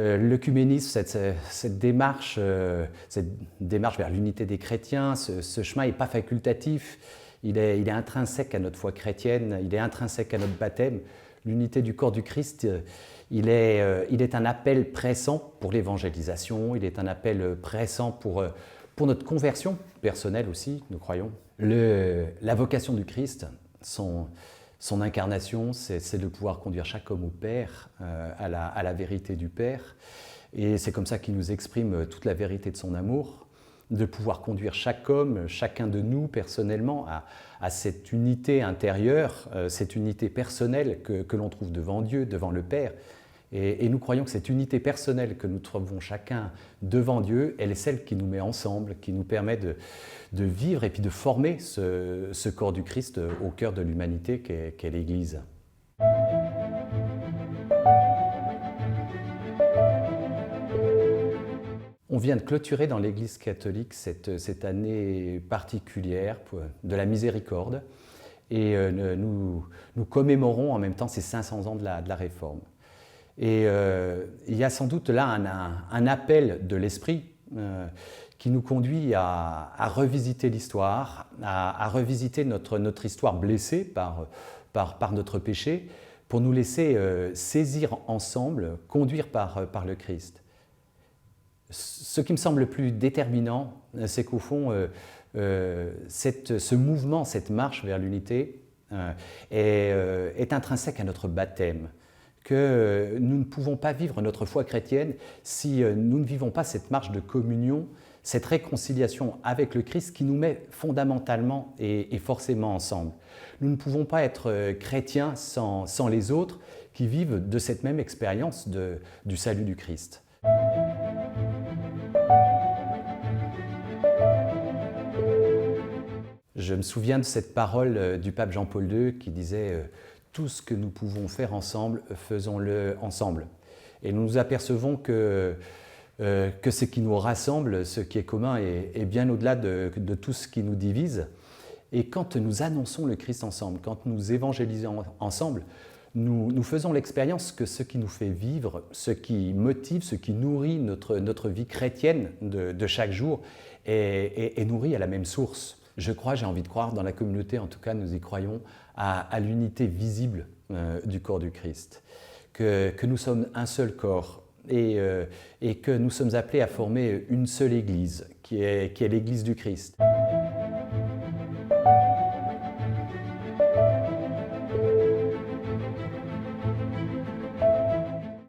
L'œcuménisme, cette démarche vers l'unité des chrétiens, ce chemin n'est pas facultatif, il est intrinsèque à notre foi chrétienne, il est intrinsèque à notre baptême. L'unité du corps du Christ, il est un appel pressant pour l'évangélisation, il est un appel pressant pour notre conversion personnelle aussi, nous croyons. La vocation du Christ, son incarnation, c'est de pouvoir conduire chaque homme au Père, à la vérité du Père. Et c'est comme ça qu'il nous exprime toute la vérité de son amour, de pouvoir conduire chaque homme, chacun de nous personnellement, à cette unité intérieure, cette unité personnelle que l'on trouve devant Dieu, devant le Père. Et nous croyons que cette unité personnelle que nous trouvons chacun devant Dieu, elle est celle qui nous met ensemble, qui nous permet de vivre et puis de former ce corps du Christ au cœur de l'humanité qu'est l'Église. On vient de clôturer dans l'Église catholique cette année particulière de la miséricorde et nous commémorons en même temps ces 500 ans de la Réforme. Et il y a sans doute là un appel de l'Esprit qui nous conduit à revisiter l'histoire, à revisiter notre histoire blessée par notre péché, pour nous laisser saisir ensemble, conduire par le Christ. Ce qui me semble le plus déterminant, c'est qu'au fond, ce mouvement, cette marche vers l'unité est intrinsèque à notre baptême, que nous ne pouvons pas vivre notre foi chrétienne si nous ne vivons pas cette marche de communion, cette réconciliation avec le Christ qui nous met fondamentalement et forcément ensemble. Nous ne pouvons pas être chrétiens sans les autres qui vivent de cette même expérience du salut du Christ. Je me souviens de cette parole du pape Jean-Paul II qui disait « Tout ce que nous pouvons faire ensemble, faisons-le ensemble ». Et nous nous apercevons que ce qui nous rassemble, ce qui est commun, est bien au-delà de tout ce qui nous divise. Et quand nous annonçons le Christ ensemble, quand nous évangélisons ensemble, nous faisons l'expérience que ce qui nous fait vivre, ce qui motive, ce qui nourrit notre vie chrétienne de chaque jour est nourri à la même source. Je crois, j'ai envie de croire, dans la communauté, en tout cas, nous y croyons, à l'unité visible du corps du Christ, que nous sommes un seul corps et que nous sommes appelés à former une seule Église, qui est l'Église du Christ.